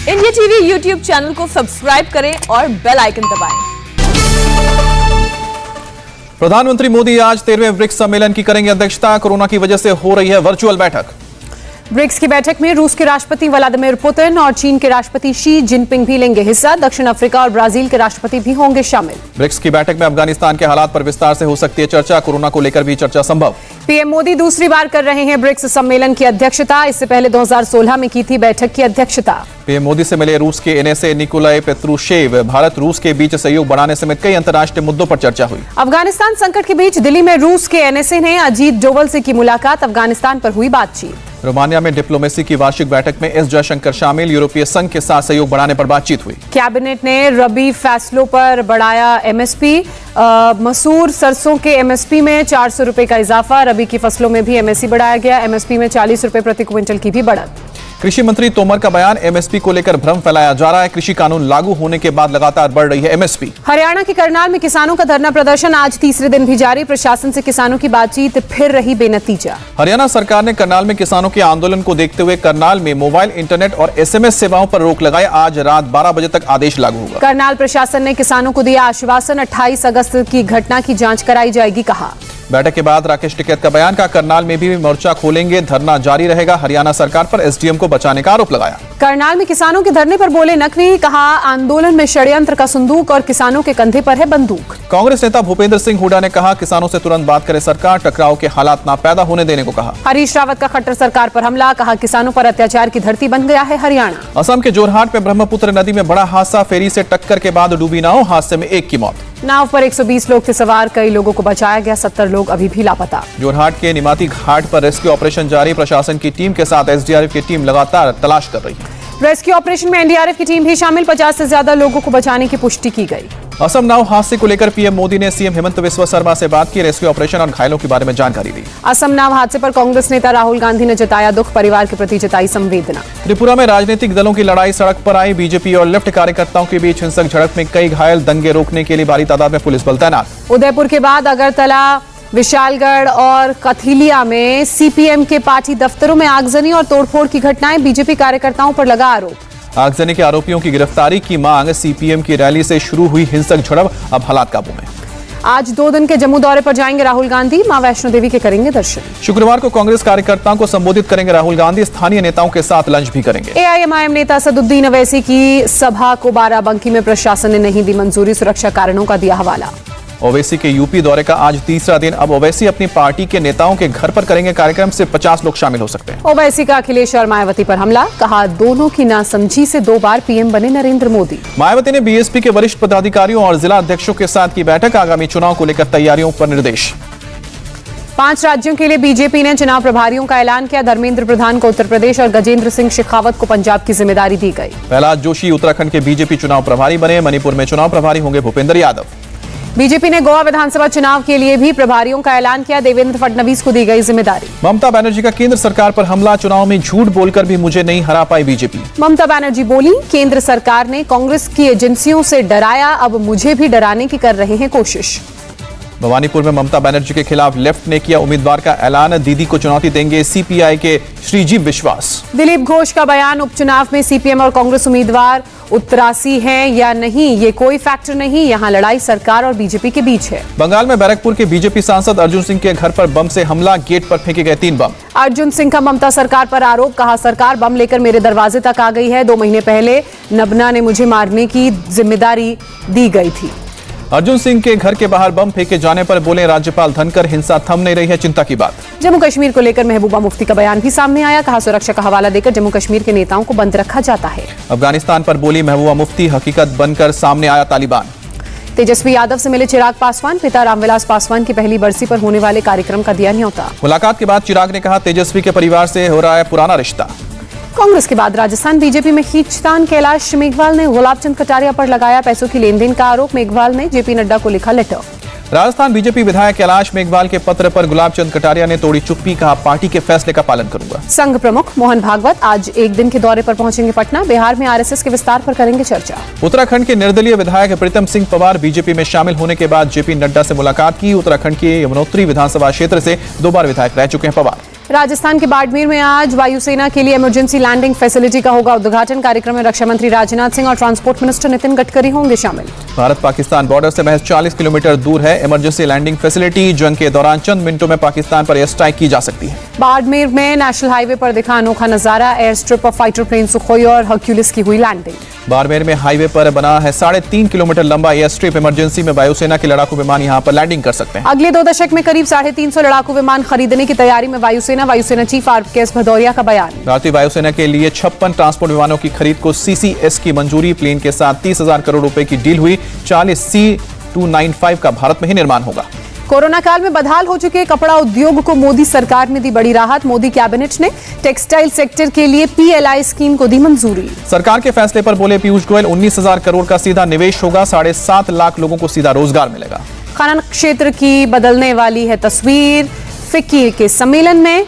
India TV YouTube channel को subscribe करें और बेल आइकन दबाएं। प्रधानमंत्री मोदी आज 13वें ब्रिक्स सम्मेलन की करेंगे अध्यक्षता। कोरोना की वजह से हो रही है वर्चुअल बैठक। ब्रिक्स की बैठक में रूस के राष्ट्रपति व्लादिमीर पुतिन और चीन के राष्ट्रपति शी जिनपिंग भी लेंगे हिस्सा। दक्षिण अफ्रीका और ब्राजील के राष्ट्रपति भी होंगे शामिल। ब्रिक्स की बैठक में अफगानिस्तान के हालात पर विस्तार से हो सकती है चर्चा। कोरोना को लेकर भी चर्चा संभव। पीएम मोदी दूसरी बार कर रहे हैं ब्रिक्स सम्मेलन की अध्यक्षता। इससे पहले 2016 में की थी बैठक की अध्यक्षता। पीएम मोदी से मिले रूस के एनएसए निकोलाई पेत्रुशेव। भारत रूस के बीच सहयोग बढ़ाने समेत कई अंतर्राष्ट्रीय मुद्दों पर चर्चा हुई। अफगानिस्तान संकट के बीच दिल्ली में रूस के एनएसए ने अजीत डोवल से की मुलाकात। अफगानिस्तान पर हुई बातचीत। रोमानिया में डिप्लोमेसी की वार्षिक बैठक में एस जयशंकर शामिल। यूरोपीय संघ के साथ सहयोग बढ़ाने पर बातचीत हुई। कैबिनेट ने रबी फैसलों पर बढ़ाया एमएसपी। मसूर सरसों के एमएसपी में 400 रुपए का इजाफा। रबी की फसलों में भी एमएसपी बढ़ाया गया। एमएसपी में 40 रुपए प्रति क्विंटल की भी बढ़त। कृषि मंत्री तोमर का बयान। एमएसपी को लेकर भ्रम फैलाया जा रहा है। कृषि कानून लागू होने के बाद लगातार बढ़ रही है एमएसपी। हरियाणा के करनाल में किसानों का धरना प्रदर्शन आज तीसरे दिन भी जारी। प्रशासन से किसानों की बातचीत फिर रही बेनतीजा। हरियाणा सरकार ने करनाल में किसानों के आंदोलन को देखते हुए करनाल में मोबाइल, इंटरनेट और एसएमएस सेवाओं पर रोक लगाई। आज रात 12 बजे तक आदेश लागू होगा। करनाल प्रशासन ने किसानों को दिया आश्वासन। 28 अगस्त की घटना की जांच कराई जाएगी, कहा। बैठक के बाद राकेश टिकैत का बयान। का करनाल में भी मोर्चा खोलेंगे, धरना जारी रहेगा। हरियाणा सरकार पर एसडीएम को बचाने का आरोप लगाया। करनाल में किसानों के धरने पर बोले नकवी। कहा आंदोलन में षड्यंत्र का संदूक और किसानों के कंधे पर है बंदूक। कांग्रेस नेता भूपेंद्र सिंह हुड्डा ने कहा किसानों से तुरंत बात करे सरकार। टकराव के हालात ना पैदा होने देने को कहा। हरीश रावत का खट्टर सरकार पर हमला। कहा किसानों पर अत्याचार की धरती बन गया है हरियाणा। असम के जोरहाट में ब्रह्मपुत्र नदी में बड़ा हादसा। फेरी से टक्कर के बाद डूबी नाव। हादसे में एक की मौत। नाव पर 120 लोग थे सवार। कई लोगों को बचाया गया। 70 लोग अभी भी लापता। जोरहाट के निमाती घाट पर रेस्क्यू ऑपरेशन जारी। प्रशासन की टीम के साथ एसडीआरएफ की टीम लगातार तलाश कर रही है। रेस्क्यू ऑपरेशन में एनडीआरएफ की टीम भी शामिल। 50 से ज्यादा लोगों को बचाने की पुष्टि की गई। असम नाव हादसे को लेकर पीएम मोदी ने सीएम हेमंत बिस्वा शर्मा से बात की। रेस्क्यू ऑपरेशन और घायलों के बारे में जानकारी दी। असम नाव हादसे पर कांग्रेस नेता राहुल गांधी ने जताया दुख। परिवार के प्रति जताई संवेदना। त्रिपुरा में राजनीतिक दलों की लड़ाई सड़क पर आई। बीजेपी और लेफ्ट कार्यकर्ताओं के बीच हिंसक झड़प में कई घायल। दंगे रोकने के लिए भारी तादाद में पुलिस बल तैनात। उदयपुर के बाद अगरतला, विशालगढ़ और कथिलिया में सीपीएम के पार्टी दफ्तरों में आगजनी और तोड़फोड़ की घटनाएं। बीजेपी कार्यकर्ताओं पर लगा आरोप। आगजनी के आरोपियों की गिरफ्तारी की मांग। सीपीएम की रैली से शुरू हुई हिंसक झड़प, अब हालात काबू में। आज 2 दिन के जम्मू दौरे पर जाएंगे राहुल गांधी। मां वैष्णो देवी के करेंगे दर्शन। शुक्रवार को कांग्रेस कार्यकर्ताओं को संबोधित करेंगे राहुल गांधी। स्थानीय नेताओं के साथ लंच भी करेंगे। एआईएमआईएम नेता असदुद्दीन अवैसी की सभा को बाराबंकी में प्रशासन ने नहीं दी मंजूरी। सुरक्षा कारणों का दिया हवाला। ओवैसी के यूपी दौरे का आज तीसरा दिन। अब ओवैसी अपनी पार्टी के नेताओं के घर पर करेंगे कार्यक्रम। से 50 लोग शामिल हो सकते हैं। ओवैसी का अखिलेश और मायावती पर हमला। कहा दोनों की नासमझी से 2 बार पीएम बने नरेंद्र मोदी। मायावती ने बीएसपी के वरिष्ठ पदाधिकारियों और जिला अध्यक्षों के साथ की बैठक। आगामी चुनाव को लेकर तैयारियों पर निर्देश। 5 राज्यों के लिए बीजेपी ने चुनाव प्रभारियों का ऐलान किया। धर्मेंद्र प्रधान को उत्तर प्रदेश और गजेंद्र सिंह शेखावत को पंजाब की जिम्मेदारी दी गई। प्रहलाद जोशी उत्तराखंड के बीजेपी चुनाव प्रभारी बने। मणिपुर में चुनाव प्रभारी होंगे भूपेंद्र यादव। बीजेपी ने गोवा विधानसभा चुनाव के लिए भी प्रभारियों का ऐलान किया। देवेंद्र फडणवीस को दी गई जिम्मेदारी। ममता बनर्जी का केंद्र सरकार पर हमला। चुनाव में झूठ बोलकर भी मुझे नहीं हरा पाई बीजेपी। ममता बनर्जी बोली केंद्र सरकार ने कांग्रेस की एजेंसियों से डराया, अब मुझे भी डराने की कर रहे हैं कोशिश। भवानीपुर में ममता बनर्जी के खिलाफ लेफ्ट ने किया उम्मीदवार का ऐलान। दीदी को चुनौती देंगे सीपीआई के श्रीजीव विश्वास। दिलीप घोष का बयान। उपचुनाव में सीपीएम और कांग्रेस उम्मीदवार उत्तरासी हैं या नहीं ये कोई फैक्टर नहीं। यहां लड़ाई सरकार और बीजेपी के बीच है। बंगाल में बैरकपुर के बीजेपी सांसद अर्जुन सिंह के घर पर बम से हमला। गेट पर फेंके गए 3 बम। अर्जुन सिंह का ममता सरकार पर आरोप। कहा सरकार बम लेकर मेरे दरवाजे तक आ गई है। 2 महीने पहले नबना ने मुझे मारने की जिम्मेदारी दी गई थी। अर्जुन सिंह के घर के बाहर बम फेंके जाने पर बोले राज्यपाल धनखड़ हिंसा थम नहीं रही है चिंता की बात। जम्मू कश्मीर को लेकर महबूबा मुफ्ती का बयान भी सामने आया। कहा सुरक्षा का हवाला देकर जम्मू कश्मीर के नेताओं को बंद रखा जाता है। अफगानिस्तान पर बोली महबूबा मुफ्ती। हकीकत बनकर सामने आया तालिबान। तेजस्वी यादव से मिले चिराग पासवान। पिता रामविलास पासवान की पहली बरसी पर होने वाले कार्यक्रम का दिया न्योता। मुलाकात के बाद चिराग ने कहा तेजस्वी के परिवार से हो रहा है पुराना रिश्ता। कांग्रेस के बाद राजस्थान बीजेपी में खींचतान। कैलाश मेघवाल ने गुलाब चंद कटारिया पर लगाया पैसों की लेनदेन का आरोप। मेघवाल ने जेपी नड्डा को लिखा लेटर। राजस्थान बीजेपी विधायक कैलाश मेघवाल के पत्र पर गुलाब चंद कटारिया ने तोड़ी चुप्पी। कहा पार्टी के फैसले का पालन करूंगा। संघ प्रमुख मोहन भागवत आज 1 दिन के दौरे पर पहुंचेंगे पटना। बिहार में आरएसएस के विस्तार पर करेंगे चर्चा। उत्तराखंड के निर्दलीय विधायक प्रीतम सिंह पवार बीजेपी में शामिल होने के बाद जेपी नड्डा से मुलाकात की। उत्तराखंड के यमुनोत्री विधानसभा क्षेत्र से 2 बार विधायक रह चुके हैं पवार। राजस्थान के बाड़मेर में आज वायुसेना के लिए इमरजेंसी लैंडिंग फैसिलिटी का होगा उद्घाटन। कार्यक्रम में रक्षा मंत्री राजनाथ सिंह और ट्रांसपोर्ट मिनिस्टर नितिन गडकरी होंगे शामिल। भारत पाकिस्तान बॉर्डर से महज 40 किलोमीटर दूर है इमरजेंसी लैंडिंग फैसिलिटी। जंग के दौरान चंद मिनटों में पाकिस्तान पर एयर स्ट्राइक की जा सकती है। बाड़मेर में नेशनल हाईवे पर दिखा अनोखा नजारा। एयर स्ट्रिप पर फाइटर प्लेन सुखोई और हर्क्यूलिस की हुई लैंडिंग। बाड़मेर में हाईवे पर बना है 3.5 किलोमीटर लंबा एयर स्ट्रिप। इमरजेंसी में वायुसेना के लड़ाकू विमान यहां पर लैंडिंग कर सकते हैं। अगले 2 दशक में करीब 350 लड़ाकू विमान खरीदने की तैयारी में वायुसेना चीफ आरकेएस भदौरिया का बयान। भारतीय वायुसेना के लिए 56 ट्रांसपोर्ट विमानों की खरीद को सीसीएस की मंजूरी। प्लेन के साथ 30,000 करोड़ रुपए की डील हुई। 40 C295 का भारत में ही निर्माण होगा। कोरोना काल में बदहाल हो चुके कपड़ा उद्योग को मोदी सरकार ने दी बड़ी राहत। मोदी कैबिनेट ने टेक्सटाइल सेक्टर के लिए पीएलआई स्कीम को दी मंजूरी। सरकार के फैसले पर बोले पीयूष गोयल, 19,000 करोड़ का सीधा निवेश होगा। 7.5 लाख लोगों को सीधा रोजगार मिलेगा। खनन क्षेत्र की बदलने वाली है तस्वीर। फिक्की के सम्मेलन में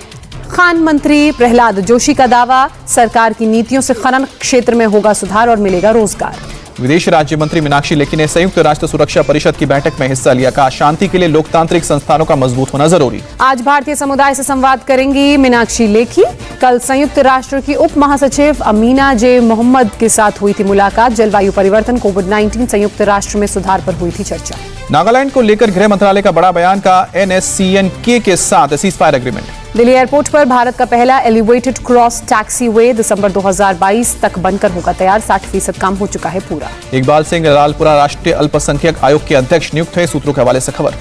खान मंत्री प्रहलाद जोशी का दावा, सरकार की नीतियों से खनन क्षेत्र में होगा सुधार और मिलेगा रोजगार। विदेश राज्य मंत्री मीनाक्षी लेखी ने संयुक्त राष्ट्र सुरक्षा परिषद की बैठक में हिस्सा लिया। कहा, शांति के लिए लोकतांत्रिक संस्थानों का मजबूत होना जरूरी। आज भारतीय समुदाय से संवाद करेंगी मीनाक्षी लेखी। कल संयुक्त राष्ट्र की उप महासचिव अमीना जे मोहम्मद के साथ हुई थी मुलाकात। जलवायु परिवर्तन, कोविड-19, संयुक्त राष्ट्र में सुधार पर हुई थी चर्चा। नागालैंड को लेकर गृह मंत्रालय का बड़ा बयान। का NSCN-K के साथ सीजफायर एग्रीमेंट। दिल्ली एयरपोर्ट पर भारत का पहला एलिवेटेड क्रॉस टैक्सी वे दिसंबर 2022 तक बनकर होगा तैयार। 60% काम हो चुका है पूरा। इकबाल सिंह लालपुरा राष्ट्रीय अल्पसंख्यक आयोग के अध्यक्ष नियुक्त है। सूत्रों के हवाले से खबर।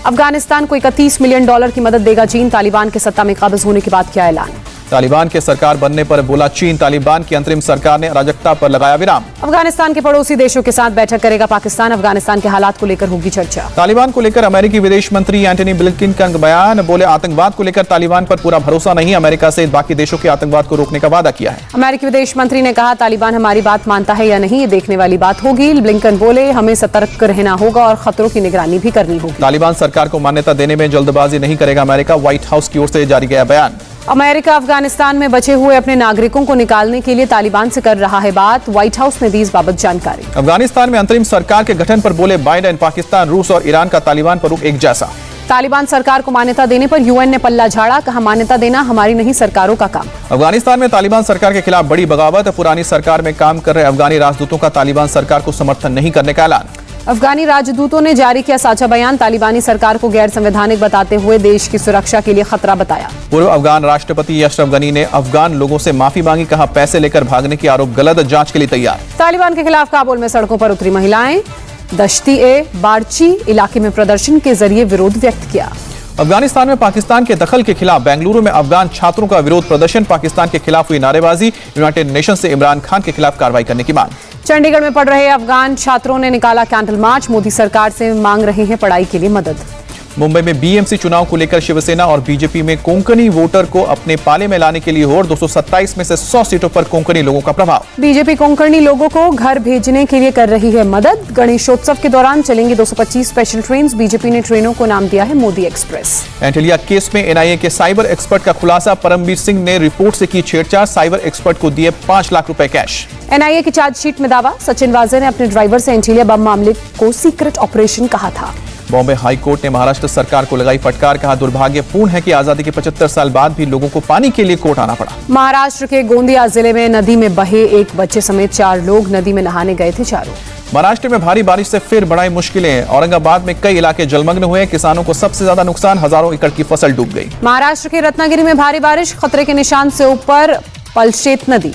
अफगानिस्तान को $31 मिलियन की मदद देगा चीन। तालिबान के सत्ता में काबिज होने के बाद किया ऐलान। तालिबान के सरकार बनने पर बोला चीन, तालिबान की अंतरिम सरकार ने अराजकता पर लगाया विराम। अफगानिस्तान के पड़ोसी देशों के साथ बैठक करेगा पाकिस्तान। अफगानिस्तान के हालात को लेकर होगी चर्चा। तालिबान को लेकर अमेरिकी विदेश मंत्री एंटनी ब्लिंकन का बयान। बोले आतंकवाद को लेकर तालिबान पर पूरा भरोसा नहीं। अमेरिका से बाकी देशों के आतंकवाद को रोकने का वादा किया है। अमेरिकी विदेश मंत्री ने कहा, तालिबान हमारी बात मानता है या नहीं ये देखने वाली बात होगी। ब्लिंकन बोले, हमें सतर्क रहना होगा और खतरों की निगरानी भी करनी होगी। तालिबान सरकार को मान्यता देने में जल्दबाजी नहीं करेगा अमेरिका। व्हाइट हाउस की ओर से जारी गया बयान। अमेरिका अफगानिस्तान में बचे हुए अपने नागरिकों को निकालने के लिए तालिबान से कर रहा है बात। व्हाइट हाउस ने दी इस बाबत जानकारी। अफगानिस्तान में अंतरिम सरकार के गठन पर बोले बाइडेन, पाकिस्तान, रूस और ईरान का तालिबान पर रुख एक जैसा। तालिबान सरकार को मान्यता देने पर यूएन ने पल्ला झाड़ा। कहा, मान्यता देना हमारी नहीं सरकारों का काम। अफगानिस्तान में तालिबान सरकार के खिलाफ बड़ी बगावत। पुरानी सरकार में काम कर रहे अफगानी राजदूतों का तालिबान सरकार को समर्थन नहीं करने का ऐलान। अफगानी राजदूतों ने जारी किया साझा बयान। तालिबानी सरकार को गैर संवैधानिक बताते हुए देश की सुरक्षा के लिए खतरा बताया। पूर्व अफगान राष्ट्रपति अशरफ गनी ने अफगान लोगों से माफी मांगी। कहा, पैसे लेकर भागने की आरोप गलत, जांच के लिए तैयार। तालिबान के खिलाफ काबुल में सड़कों पर उतरी महिलाएं। दश्ती बाड़ची इलाके में प्रदर्शन के जरिए विरोध व्यक्त किया। अफगानिस्तान में पाकिस्तान के दखल के खिलाफ बेंगलुरु में अफगान छात्रों का विरोध प्रदर्शन। पाकिस्तान के खिलाफ हुई नारेबाजी। यूनाइटेड नेशन से इमरान खान के खिलाफ कार्रवाई करने की मांग। चंडीगढ़ में पढ़ रहे अफगान छात्रों ने निकाला कैंडल मार्च। मोदी सरकार से मांग रहे हैं पढ़ाई के लिए मदद। मुंबई में बीएमसी चुनाव को लेकर शिवसेना और बीजेपी में कोंकणी वोटर को अपने पाले में लाने के लिए होड़। 227 में से 100 सीटों पर कोंकणी लोगों का प्रभाव। बीजेपी कोंकणी लोगों को घर भेजने के लिए कर रही है मदद। गणेशोत्सव के दौरान चलेंगी 225 स्पेशल ट्रेन। बीजेपी ने ट्रेनों को नाम दिया है मोदी एक्सप्रेस। एंटिलिया केस में एनआईए के साइबर एक्सपर्ट का खुलासा। परमबीर सिंह ने रिपोर्ट से की छेड़छाड़। साइबर एक्सपर्ट को दिए 5 लाख रुपए कैश। एनआईए की चार्जशीट में दावा, सचिन वाजे ने अपने ड्राइवर से एंटिलिया बम मामले को सीक्रेट ऑपरेशन कहा था। बॉम्बे हाई कोर्ट ने महाराष्ट्र सरकार को लगाई फटकार। कहा, दुर्भाग्यपूर्ण है कि आजादी के 75 साल बाद भी लोगों को पानी के लिए कोर्ट आना पड़ा। महाराष्ट्र के गोंदिया जिले में नदी में बहे एक बच्चे समेत 4 लोग। नदी में नहाने गए थे चारों। महाराष्ट्र में भारी बारिश से फिर बढ़ाई मुश्किलें। औरंगाबाद में कई इलाके जलमग्न हुए। किसानों को सबसे ज्यादा नुकसान। हजारों एकड़ की फसल डूब गई। महाराष्ट्र के रत्नागिरी में भारी बारिश। खतरे के निशान से ऊपर पलशेत नदी।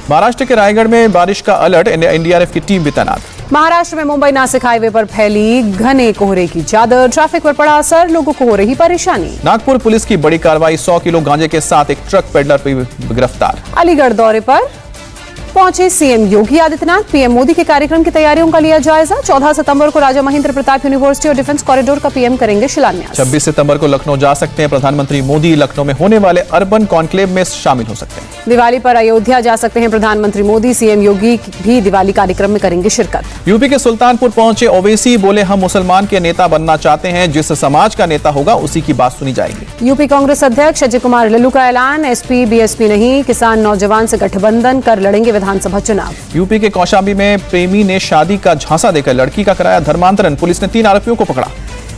महाराष्ट्र के रायगढ़ में बारिश का अलर्ट। एनडीआरएफ की टीम भी तैनात। महाराष्ट्र में मुंबई नासिक हाईवे पर फैली घने कोहरे की चादर। ट्रैफिक पर पड़ा असर, लोगों को हो रही परेशानी। नागपुर पुलिस की बड़ी कार्रवाई। 100 किलो गांजे के साथ एक ट्रक पेडलर गिरफ्तार। अलीगढ़ दौरे पर पहुंचे सीएम योगी आदित्यनाथ। पीएम मोदी के कार्यक्रम की तैयारियों का लिया जायजा। 14 सितंबर को राजा महेंद्र प्रताप यूनिवर्सिटी और डिफेंस कॉरिडोर का पीएम करेंगे शिलान्यास। 26 सितंबर को लखनऊ जा सकते हैं प्रधानमंत्री मोदी। लखनऊ में होने वाले अर्बन कॉन्क्लेव में शामिल हो सकते हैं। दिवाली पर अयोध्या जा सकते हैं प्रधानमंत्री मोदी। सीएम योगी भी दिवाली कार्यक्रम में करेंगे शिरकत। यूपी के सुल्तानपुर पहुंचे ओवैसी। बोले, हम मुसलमान के नेता बनना चाहते हैं। जिस समाज का नेता होगा उसी की बात सुनी जाएगी। यूपी कांग्रेस अध्यक्ष अजय कुमार लल्लू का ऐलान। एसपी बीएसपी नहीं, किसान नौजवान से गठबंधन कर लड़ेंगे विधानसभा चुनाव। यूपी के कौशाम्बी में प्रेमी ने शादी का झांसा देकर लड़की का कराया धर्मांतरण। पुलिस ने 3 आरोपियों को पकड़ा।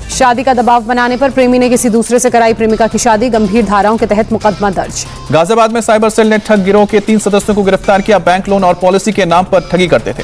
शादी का दबाव बनाने पर प्रेमी ने किसी दूसरे से कराई प्रेमिका की शादी, गंभीर धाराओं के तहत मुकदमा दर्ज। गाजियाबाद में साइबर सेल ने ठग गिरोह के 3 सदस्यों को गिरफ्तार किया। बैंक लोन और पॉलिसी के नाम पर ठगी करते थे।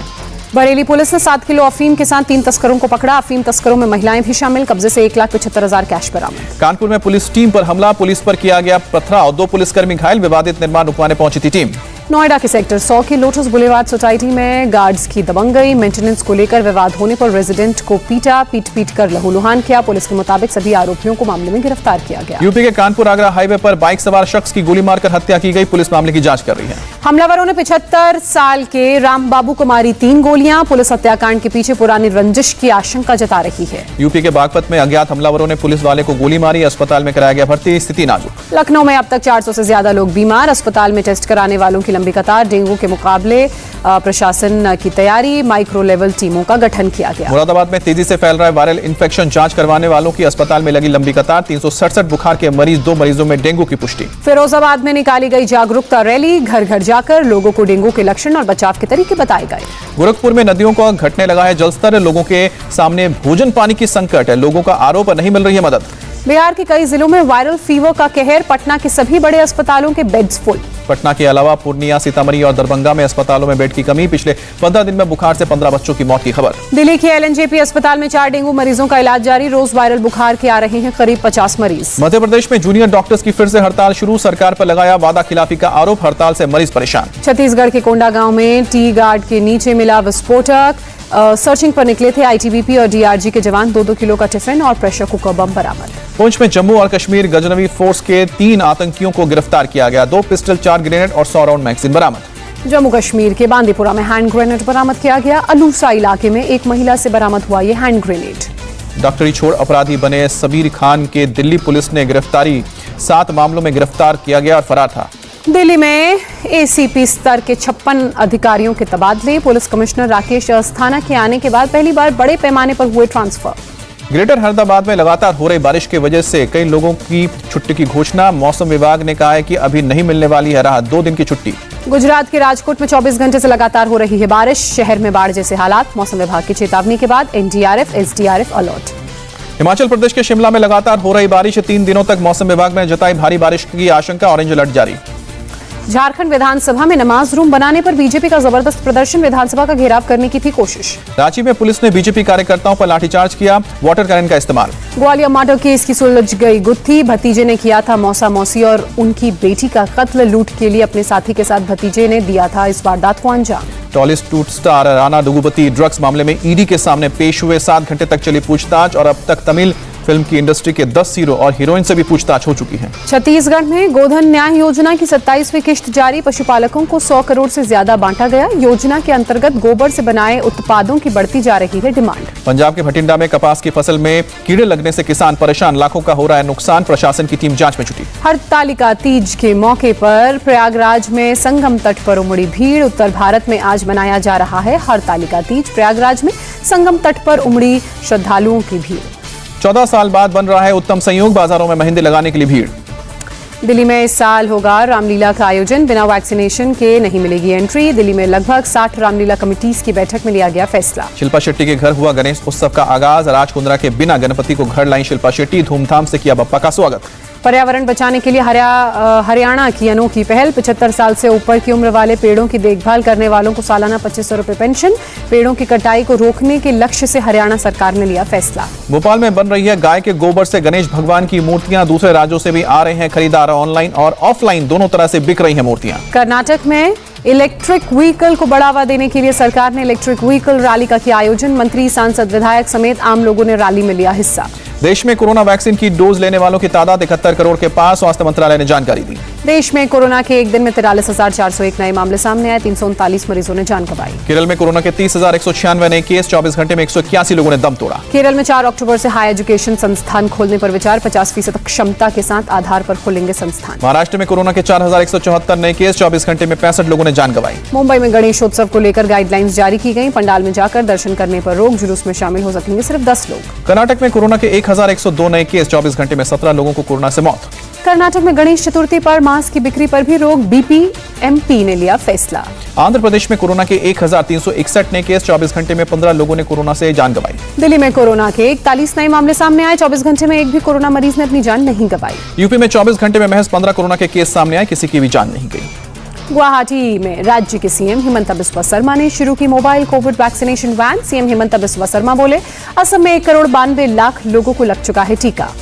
बरेली पुलिस ने 7 किलो अफीम के साथ 3 तस्करों को पकड़ा। अफीम तस्करों में महिलाएं भी शामिल। कब्जे से 1,75,000 कैश बरामद। कानपुर में पुलिस टीम पर हमला, पुलिस पर किया गया पथराव, 2 पुलिसकर्मी घायल, विवादित निर्माण रुकवाने पहुंची थी टीम। नोएडा के सेक्टर 100 की लोटस बुलेवार्ड सोसाइटी में गार्ड्स की दबंगई, मेंटेनेंस को लेकर विवाद होने पर रेजिडेंट को पीट कर लहूलुहान किया। पुलिस के मुताबिक सभी आरोपियों को मामले में गिरफ्तार किया गया। यूपी के कानपुर आगरा हाईवे पर बाइक सवार शख्स की गोली मारकर हत्या की गई। पुलिस मामले की जांच कर रही है। हमलावरों ने 75 साल के रामबाबू को मारी 3 गोलियां। पुलिस हत्याकांड के पीछे पुरानी रंजिश की आशंका जता रही है। यूपी के बागपत में अज्ञात हमलावरों ने पुलिस वाले को गोली मारी, अस्पताल में कराया गया भर्ती, स्थिति नाजुक। लखनऊ में अब तक 400 से ज्यादा लोग बीमार, अस्पताल में टेस्ट कराने वालों की लंबी कतार। डेंगू के मुकाबले प्रशासन की तैयारी, माइक्रो लेवल टीमों का गठन किया गया। मुरादाबाद में तेजी से फैल रहा है वायरल इन्फेक्शन, जांच करवाने वालों की अस्पताल में लगी लंबी कतार। 367 बुखार के मरीज, 2 मरीजों में डेंगू की पुष्टि। फिरोजाबाद में निकाली गई जागरूकता रैली, घर घर जाकर लोगों को डेंगू के लक्षण और बचाव के तरीके बताए गए। गोरखपुर में नदियों का घटने लगा है जलस्तर, लोगों के सामने भोजन पानी की संकट है, लोगों का आरोप नहीं मिल रही है मदद। बिहार के कई जिलों में वायरल फीवर का कहर, पटना के सभी बड़े अस्पतालों के बेड्स फुल। पटना के अलावा पूर्णिया, सीतामढ़ी और दरभंगा में अस्पतालों में बेड की कमी। पिछले 15 दिन में बुखार से 15 बच्चों की मौत की खबर। दिल्ली के एलएनजेपी अस्पताल में 4 डेंगू मरीजों का इलाज जारी। रोज वायरल बुखार के आ रहे हैं करीब 50 मरीज। मध्य प्रदेश में जूनियर डॉक्टर्स की फिर से हड़ताल शुरू, सरकार पर लगाया वादा खिलाफी का आरोप, हड़ताल से मरीज परेशान। छत्तीसगढ़ के कोंडागांव में टी गार्ड के नीचे मिला विस्फोटक। सर्चिंग पर निकले थे आईटीबीपी और डीआरजी के जवान। 2-2 किलो का टिफिन और प्रेशर कुकर बम बरामद। पुंछ में जम्मू और कश्मीर गजनवी फोर्स के 3 आतंकियों को गिरफ्तार किया गया। 2 पिस्टल, 4 ग्रेनेड और 100 राउंड मैगजीन बरामद। जम्मू कश्मीर के बांदीपुरा में हैंड ग्रेनेड बरामद किया गया। अलूसा इलाके में एक महिला से बरामद हुआ ये हैंड ग्रेनेड। डॉक्टरी छोड़ अपराधी बने सबीर खान के दिल्ली पुलिस ने गिरफ्तारी, 7 मामलों में गिरफ्तार किया गया और फरार था। दिल्ली में एसीपी स्तर के 56 अधिकारियों के तबादले। पुलिस कमिश्नर राकेश अस्थाना के आने के बाद पहली बार बड़े पैमाने पर हुए ट्रांसफर। ग्रेटर हैदराबाद में लगातार हो रही बारिश की वजह से कई लोगों की छुट्टी की घोषणा। मौसम विभाग ने कहा है कि अभी नहीं मिलने वाली है राहत, 2 दिन की छुट्टी। गुजरात के राजकोट में 24 घंटे से लगातार हो रही है बारिश, शहर में बाढ़ जैसे हालात। मौसम विभाग की चेतावनी के बाद NDRF, SDRF alert. Himachal Pradesh के शिमला में लगातार हो रही बारिश, 3 दिनों तक मौसम विभाग ने जताई भारी बारिश की आशंका, ऑरेंज अलर्ट जारी। झारखंड विधानसभा में नमाज रूम बनाने पर बीजेपी का जबरदस्त प्रदर्शन, विधानसभा का घेराव करने की थी कोशिश। रांची में पुलिस ने बीजेपी कार्यकर्ताओं पर लाठीचार्ज किया, वाटर कैनन का इस्तेमाल। ग्वालियर मर्डर केस की सुलझ गई गुत्थी, भतीजे ने किया था मौसा मौसी और उनकी बेटी का कत्ल। लूट के लिए अपने साथी के साथ भतीजे ने दिया था इस वारदात को अंजाम। टॉलीवुड स्टार राणा डग्गुबाती ड्रग्स मामले में ईडी के सामने पेश हुए, 7 घंटे तक चली पूछताछ और अब तक तमिल फिल्म की इंडस्ट्री के 10 हीरो और हीरोइन से भी पूछताछ हो चुकी है। छत्तीसगढ़ में गोधन न्याय योजना की 27वीं किश्त जारी, पशुपालकों को 100 करोड़ से ज्यादा बांटा गया। योजना के अंतर्गत गोबर से बनाए उत्पादों की बढ़ती जा रही है डिमांड। पंजाब के भटिंडा में कपास की फसल में कीड़े लगने से किसान परेशान, लाखों का हो रहा है नुकसान, प्रशासन की टीम जांच में जुटी। हरतालिका तीज के मौके पर प्रयागराज में संगम तट पर उमड़ी भीड़। उत्तर भारत में आज मनाया जा रहा है हरतालिका तीज, प्रयागराज में संगम तट पर उमड़ी श्रद्धालुओं की भीड़। 14 साल बाद बन रहा है उत्तम संयोग, बाजारों में मेहंदी लगाने के लिए भीड़। दिल्ली में इस साल होगा रामलीला का आयोजन, बिना वैक्सीनेशन के नहीं मिलेगी एंट्री। दिल्ली में लगभग 60 रामलीला कमिटीज की बैठक में लिया गया फैसला। शिल्पा शेट्टी के घर हुआ गणेश उत्सव का आगाज, राज कुंद्रा के बिना गणपति को घर लाई शिल्पा शेट्टी, धूमधाम से किया बप्पा का स्वागत। पर्यावरण बचाने के लिए हरियाणा की अनोखी पहल, 75 साल से ऊपर की उम्र वाले पेड़ों की देखभाल करने वालों को सालाना 2500 रुपए पेंशन। पेड़ों की कटाई को रोकने के लक्ष्य से हरियाणा सरकार ने लिया फैसला। भोपाल में बन रही है गाय के गोबर से गणेश भगवान की मूर्तियां, दूसरे राज्यों से भी आ रहे हैं खरीदार, ऑनलाइन और ऑफलाइन दोनों तरह से बिक रही हैं मूर्तियां। कर्नाटक में इलेक्ट्रिक व्हीकल को बढ़ावा देने के लिए सरकार ने इलेक्ट्रिक व्हीकल रैली का किया आयोजन। मंत्री, सांसद, विधायक समेत आम लोगों ने रैली में लिया हिस्सा। देश में कोरोना वैक्सीन की डोज लेने वालों की तादाद 71 करोड़ के पास, स्वास्थ्य मंत्रालय ने जानकारी दी। देश में कोरोना के एक दिन में 43,401 नए मामले सामने आए, 339 मरीजों ने जान गंवाई। केरल में कोरोना के 30,196 नए केस, 24 घंटे में 181 लोगों ने दम तोड़ा। केरल में 4 अक्टूबर से हाई एजुकेशन संस्थान खोलने पर विचार, 50% क्षमता के साथ आधार पर खुलेंगे संस्थान। महाराष्ट्र में कोरोना के 4,174 नए केस, 24 घंटे में 65 लोगों ने जान गंवाई। मुंबई में गणेशोत्सव को लेकर गाइडलाइंस जारी की गई, पंडाल में जाकर दर्शन करने पर रोक, जुलूस में शामिल हो सकेंगे सिर्फ 10 लोग। कर्नाटक में कोरोना के 1,102 नए केस, 24 घंटे में 17 लोगों को कोरोना से मौत। कर्नाटक में गणेश चतुर्थी पर मांस की बिक्री पर भी रोक, बीपीएमपी ने लिया फैसला। आंध्र प्रदेश में कोरोना के 1,361 नए केस, 24 घंटे में 15 लोगों ने कोरोना से जान गंवाई। दिल्ली में कोरोना के 41 नए मामले सामने आए। 24 घंटे में एक भी कोरोना मरीज ने अपनी जान नहीं गंवाई। यूपी में 24 घंटे में महज 15 कोरोना के केस सामने आए, किसी की भी जान नहीं गई। गुवाहाटी में राज्य के सीएम हिमंता बिस्वा शर्मा ने शुरू की mobile Covid vaccination van. CM Himanta Biswa Sharma बोले, असम में 1,92,00,000 लोगों को लग चुका है टीका।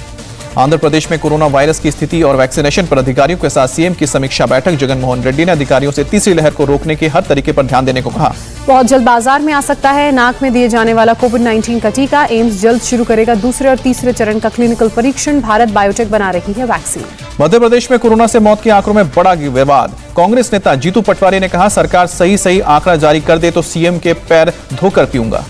आंध्र प्रदेश में कोरोना वायरस की स्थिति और वैक्सीनेशन पर अधिकारियों के साथ सीएम की समीक्षा बैठक। जगनमोहन रेड्डी ने अधिकारियों से तीसरी लहर को रोकने के हर तरीके पर ध्यान देने को कहा। बहुत जल्द बाजार में आ सकता है नाक में दिए जाने वाला कोविड-19 का टीका। एम्स जल्द शुरू करेगा दूसरे और तीसरे चरण का क्लिनिकल परीक्षण। भारत बायोटेक बना रही है वैक्सीन। मध्य प्रदेश में कोरोना से मौत के आंकड़ों में बड़ा विवाद। कांग्रेस नेता जीतू पटवारी ने कहा, सरकार सही आंकड़ा जारी कर दे तो सीएम के पैर धोकर पीऊंगा।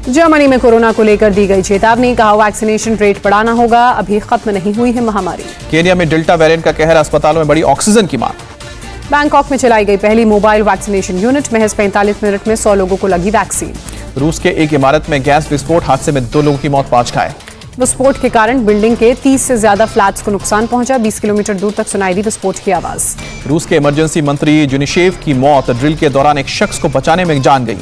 जर्मनी में कोरोना को लेकर दी गई चेतावनी। कहा, वैक्सीनेशन रेट बढ़ाना होगा, अभी खत्म नहीं हुई है महामारी। केन्या में डेल्टा वेरिएंट का कहर, अस्पतालों में बड़ी ऑक्सीजन की मांग। बैंकॉक में चलाई गई पहली मोबाइल वैक्सीनेशन यूनिट। महज 45 मिनट में 100 लोगों को लगी वैक्सीन। रूस के एक इमारत में गैस विस्फोट, हादसे में 2 लोगों की मौत, 5 घायल। विस्फोट के कारण बिल्डिंग के 30 से ज्यादा फ्लैट्स को नुकसान पहुंचा। 20 किलोमीटर दूर तक सुनाई दी विस्फोट की आवाज। रूस के इमरजेंसी मंत्री जुनिशेव की मौत, ड्रिल के दौरान एक शख्स को बचाने में जान गई।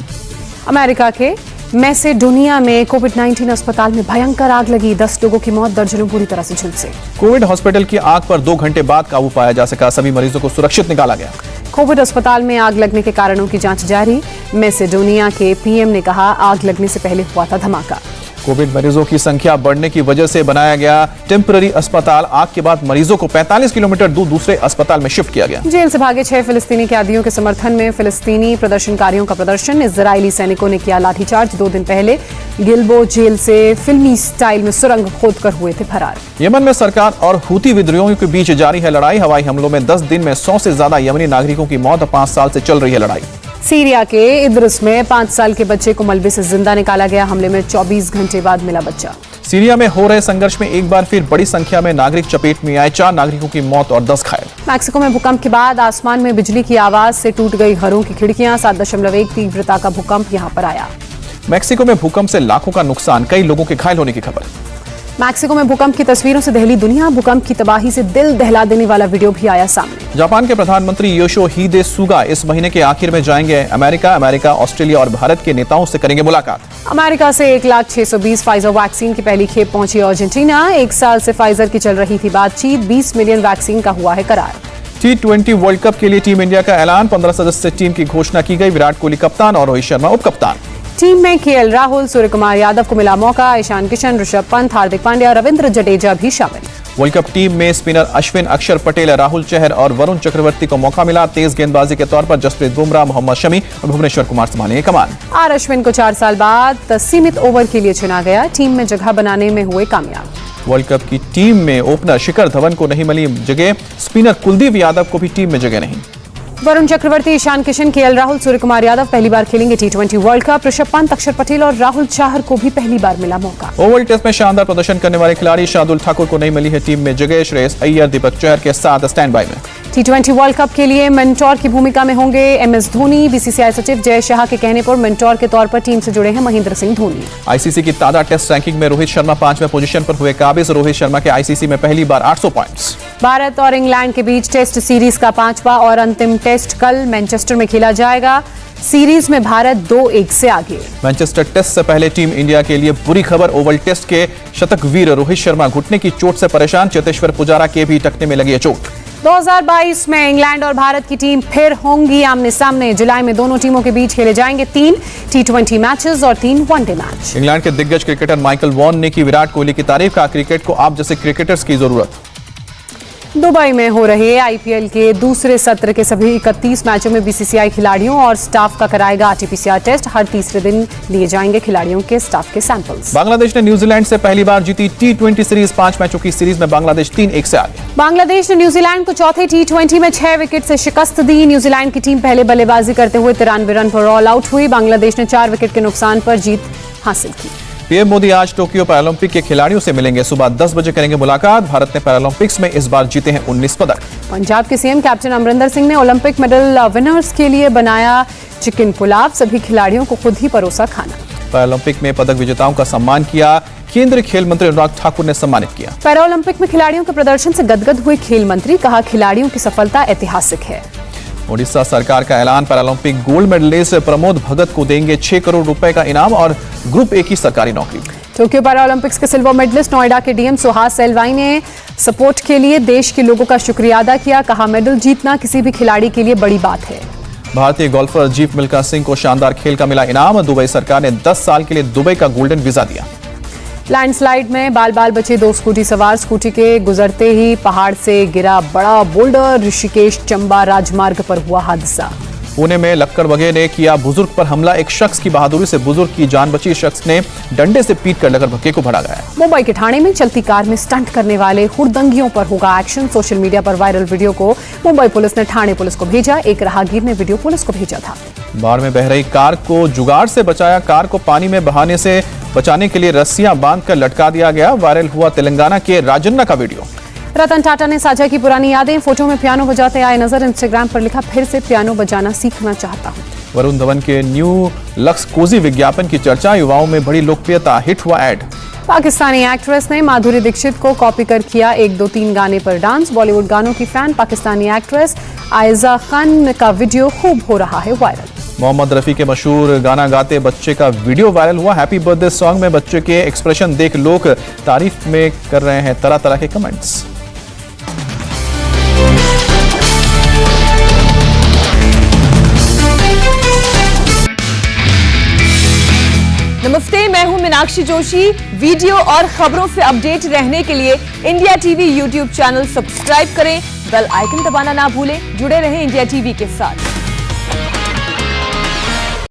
अमेरिका के मैसेडोनिया में कोविड-19 अस्पताल में भयंकर आग लगी। 10 लोगों की मौत, दर्जनों पूरी तरह से झुलसे। कोविड हॉस्पिटल की आग पर 2 घंटे बाद काबू पाया जा सका। सभी मरीजों को सुरक्षित निकाला गया। कोविड अस्पताल में आग लगने के कारणों की जांच जारी। मैसेडोनिया के पीएम ने कहा, आग लगने से पहले हुआ था धमाका। कोविड मरीजों की संख्या बढ़ने की वजह से बनाया गया टेम्पररी अस्पताल। आग के बाद मरीजों को 45 किलोमीटर दूर दूसरे अस्पताल में शिफ्ट किया गया। जेल से भागे 6 फिलिस्तीनी कैदियों के समर्थन में फिलिस्तीनी प्रदर्शनकारियों का प्रदर्शन। इजरायली सैनिकों ने किया लाठीचार्ज। 2 दिन पहले गिल्बो जेल से फिल्मी स्टाइल में सुरंग खोदकर हुए थे फरार। यमन में सरकार और हूती विद्रोहियों के बीच जारी है लड़ाई। हवाई हमलों में 10 दिन में 100 से ज्यादा यमनी नागरिकों की मौत। 5 साल से चल रही है लड़ाई। सीरिया के इद्रिस में 5 साल के बच्चे को मलबे से जिंदा निकाला गया। हमले में 24 घंटे बाद मिला बच्चा। सीरिया में हो रहे संघर्ष में एक बार फिर बड़ी संख्या में नागरिक चपेट में आए। 4 नागरिकों की मौत और 10 घायल। मैक्सिको में भूकंप के बाद आसमान में बिजली की आवाज से टूट गई घरों की खिड़कियां। 7.1 तीव्रता का भूकंप यहां पर आया। मैक्सिको में भूकंप से लाखों का नुकसान, कई लोगों के घायल होने की खबर। मैक्सिको में भूकंप की तस्वीरों से दहली दुनिया। भूकंप की तबाही से दिल दहला देने वाला वीडियो भी आया सामने। जापान के प्रधानमंत्री योशिहिदे सुगा इस महीने के आखिर में जाएंगे अमेरिका, ऑस्ट्रेलिया और भारत के नेताओं से करेंगे मुलाकात। अमेरिका से 1,620 फाइजर वैक्सीन की पहली खेप पहुंची अर्जेंटीना। 1 साल से फाइजर की चल रही थी बातचीत। 20 मिलियन वैक्सीन का हुआ है करार। T20 वर्ल्ड कप के लिए टीम इंडिया का ऐलान। 15 सदस्य टीम की घोषणा की गई। विराट कोहली कप्तान और रोहित शर्मा उप कप्तान। टीम में केएल राहुल, सूर्य कुमार यादव को मिला मौका। ईशान किशन, ऋषभ पंत, हार्दिक पांड्या, रविंद्र जडेजा भी शामिल। वर्ल्ड कप टीम में स्पिनर अश्विन, अक्षर पटेल, राहुल चहर और वरुण चक्रवर्ती को मौका मिला। तेज गेंदबाजी के तौर पर जसप्रीत बुमराह, मोहम्मद शमी और भुवनेश्वर कुमार संभालेंगे कमान। आर अश्विन को 4 साल बाद सीमित ओवर के लिए चुना गया। टीम में जगह बनाने में हुए कामयाब। वर्ल्ड कप की टीम में ओपनर शिखर धवन को नहीं मिली जगह। स्पिनर कुलदीप यादव को भी टीम में जगह नहीं। वरुण चक्रवर्ती, ईशान किशन, केएल राहुल, सूर्य कुमार यादव पहली बार खेलेंगे T20 world cup. Rishabh Pant, अक्षर पटेल और राहुल चाहर को भी पहली बार मिला मौका। ओवल टेस्ट में शानदार प्रदर्शन करने वाले खिलाड़ी शार्दुल ठाकुर को नहीं मिली है टीम में जगह। श्रेयस अय्यर, दीपक चहर के साथ स्टैंड बाय में। T20 वर्ल्ड कप के लिए मेंटोर की भूमिका में होंगे MS धोनी। बीसीसीआई सचिव जय शाह के कहने पर मेंटोर के तौर पर टीम से जुड़े हैं महेंद्र सिंह धोनी। आईसीसी की ताजा टेस्ट रैंकिंग में रोहित शर्मा 5वें पोजीशन पर हुए काबिज। रोहित शर्मा के आईसीसी में पहली बार 800 पॉइंट्स। भारत और इंग्लैंड के बीच टेस्ट सीरीज का 5वां और अंतिम टेस्ट कल मैनचेस्टर में खेला जाएगा। सीरीज में भारत 2-1 से आगे। मैनचेस्टर टेस्ट से पहले टीम इंडिया के लिए बुरी खबर। ओवल टेस्ट के शतकवीर रोहित शर्मा घुटने की चोट से परेशान। चेतेश्वर पुजारा के भी टखने में लगी है चोट। 2022 में इंग्लैंड और भारत की टीम फिर होंगी आमने सामने। जुलाई में दोनों टीमों के बीच खेले जाएंगे 3 T20 मैचेस और 3 वनडे मैच। इंग्लैंड के दिग्गज क्रिकेटर माइकल वॉन ने की विराट कोहली की तारीफ। का क्रिकेट को आप जैसे क्रिकेटर्स की जरूरत। दुबई में हो रहे आईपीएल के दूसरे सत्र के सभी 31 मैचों में बीसीसीआई खिलाड़ियों और स्टाफ का कराएगा RT-PCR टेस्ट। हर तीसरे दिन लिए जाएंगे खिलाड़ियों के स्टाफ के सैंपल्स। बांग्लादेश ने न्यूजीलैंड से पहली बार जीती T20 सीरीज। 5 मैचों की सीरीज में बांग्लादेश 3-1 से आगे। बांग्लादेश ने न्यूजीलैंड को चौथे T20 में 6 विकेट से शिकस्त दी। न्यूजीलैंड की टीम पहले बल्लेबाजी करते हुए 93 रन पर ऑल आउट हुई। बांग्लादेश ने 4 विकेट के नुकसान पर जीत हासिल की। पीएम मोदी आज टोक्यो पैरालंपिक के खिलाड़ियों से मिलेंगे। सुबह 10 बजे करेंगे मुलाकात। भारत ने पैरालंपिक्स में इस बार जीते हैं 19 पदक। पंजाब के सीएम कैप्टन अमरिंदर सिंह ने ओलंपिक मेडल विनर्स के लिए बनाया चिकन पुलाव। सभी खिलाड़ियों को खुद ही परोसा खाना। पैरालंपिक में पदक विजेताओं का सम्मान किया। केंद्रीय खेल मंत्री अनुराग ठाकुर ने सम्मानित किया। पैरालंपिक में खिलाड़ियों के प्रदर्शन से गदगद हुए खेल मंत्री। कहा, खिलाड़ियों की सफलता ऐतिहासिक है। उड़ीसा सरकार का ऐलान, Paralympic gold medallist Pramod Bhagat को देंगे 6 करोड़ रुपए का इनाम और ग्रुप ए की सरकारी नौकरी। टोक्यो पैरालंपिक्स के सिल्वर मेडलिस्ट नोएडा के डीएम सुहास सेलवाई ने सपोर्ट के लिए देश के लोगों का शुक्रिया अदा किया। कहा, मेडल जीतना किसी भी खिलाड़ी के लिए बड़ी बात है। भारतीय गोल्फर जीफ मिल्खा सिंह को शानदार खेल का मिला इनाम। दुबई सरकार ने 10 साल के लिए दुबई का गोल्डन वीजा दिया। लैंडस्लाइड में बाल बाल बचे 2 स्कूटी सवार, स्कूटी के गुजरते ही पहाड़ से गिरा बड़ा बोल्डर। ऋषिकेश चंबा राजमार्ग पर हुआ हादसा। पुणे में लक्कड़बगे ने किया बुजुर्ग पर हमला। एक शख्स की बहादुरी से बुजुर्ग की जान बची। शख्स ने डंडे से पीटकर लक्कड़बगे को भगा गया। मुंबई के ठाणे में चलती कार में स्टंट करने वाले हुड़दंगियों पर होगा एक्शन। सोशल मीडिया पर वायरल वीडियो को मुंबई पुलिस ने ठाणे पुलिस को भेजा। एक राहगीर ने वीडियो पुलिस को भेजा था। बाढ़ में बह रही कार को जुगाड़ से बचाया। कार को पानी में बहाने से बचाने के लिए रस्सियां बांधकर लटका दिया गया। वायरल हुआ तेलंगाना के राजन्ना का वीडियो। रतन टाटा ने साझा की पुरानी यादें। फोटो में पियानो बजाते आए नजर। इंस्टाग्राम पर लिखा, फिर से पियानो बजाना सीखना चाहता हूं। वरुण धवन के न्यू लक्स कोजी विज्ञापन की चर्चा। युवाओं में बड़ी लोकप्रियता। हिट हुआ एड। पाकिस्तानी एक्ट्रेस ने माधुरी दीक्षित को कॉपी कर किया 1, 2, 3 गाने पर डांस। बॉलीवुड गानों की फैन पाकिस्तानी एक्ट्रेस आयजा खान का वीडियो खूब हो रहा है वायरल। मोहम्मद रफी के मशहूर गाना गाते बच्चे का वीडियो वायरल हुआ। हैप्पी बर्थडे सॉन्ग में बच्चे के एक्सप्रेशन देख लोग तारीफ में कर रहे हैं तरह तरह के कमेंट्स। नमस्ते, मैं हूं मीनाक्षी जोशी। वीडियो और खबरों से अपडेट रहने के लिए India TV YouTube channel subscribe करें। बेल आइकन दबाना ना भूलें। जुड़े रहें इंडिया टीवी के साथ।